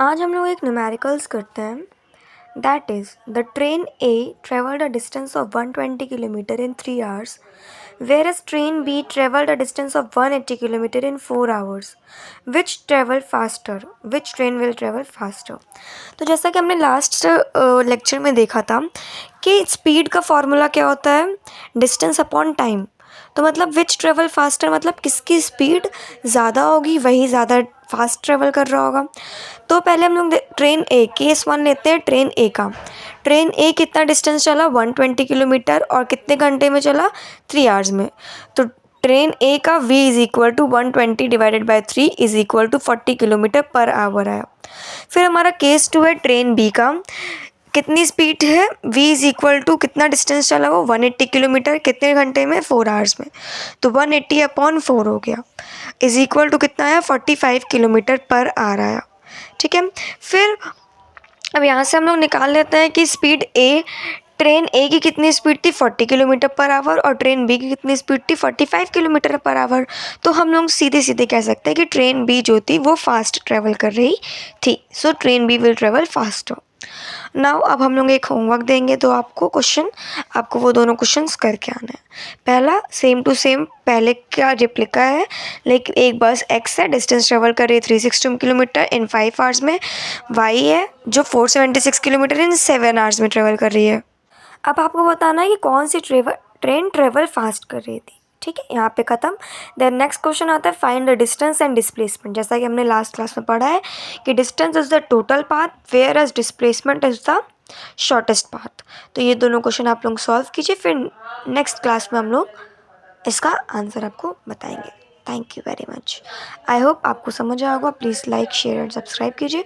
आज हम लोग एक न्यूमेरिकल्स करते हैं. That is the train A travelled a distance of 120 kilometre in 3 hours, whereas train B traveled a distance of 180 kilometer in 4 hours. Which travel faster? Which train will travel faster? तो जैसा कि हमने last lecture में देखा था कि speed का formula क्या होता है, डिस्टेंस अपॉन टाइम. तो मतलब विच ट्रेवल फास्टर मतलब किसकी स्पीड ज़्यादा होगी वही ज़्यादा फास्ट ट्रेवल कर रहा होगा. तो पहले हम लोग ट्रेन ए केस वन लेते हैं. ट्रेन ए का, ट्रेन ए कितना डिस्टेंस चला 120 किलोमीटर और कितने घंटे में चला 3 hours में. तो ट्रेन ए का v is equal to 120 divided by 3 is equal to 40 kilometre per hour आया. फिर हमारा केस टू है ट्रेन बी का, कितनी स्पीड है v इज़ इक्वल टू कितना डिस्टेंस चला वो 180 किलोमीटर कितने घंटे में 4 hours में. तो 180 अपॉन 4 हो गया इज़ इक्वल टू कितना आया 45 किलोमीटर पर आवर आया. ठीक है. फिर अब यहाँ से हम लोग निकाल लेते हैं कि स्पीड ए, ट्रेन ए की कितनी स्पीड थी 40 किलोमीटर पर आवर और ट्रेन बी की कितनी स्पीड थी 45 किलोमीटर पर आवर. तो हम लोग सीधे सीधे कह सकते हैं कि ट्रेन बी जो थी वो फास्ट ट्रेवल कर रही थी. So train B will travel faster. Now अब हम लोग एक होमवर्क देंगे तो आपको वो दोनों क्वेश्चंस करके आना है. पहला सेम टू सेम पहले का रिप्लिका है, लेकिन एक बस एक्स है, डिस्टेंस ट्रेवल कर रही है 360 किलोमीटर इन 5 hours में. वाई है जो 476 किलोमीटर इन 7 hours में ट्रेवल कर रही है. अब आपको बताना है कि कौन सी ट्रेन ट्रेवल फास्ट कर रही थी. ठीक है, यहाँ पे ख़त्म. देन नेक्स्ट क्वेश्चन आता है find the distance and displacement. जैसा कि हमने लास्ट क्लास में पढ़ा है कि distance is the total path whereas displacement is the shortest path. तो ये दोनों क्वेश्चन आप लोग सॉल्व कीजिए, फिर नेक्स्ट क्लास में हम लोग इसका आंसर आपको बताएंगे. Thank you very much. I hope आपको समझ आया होगा. Please like share and subscribe कीजिए.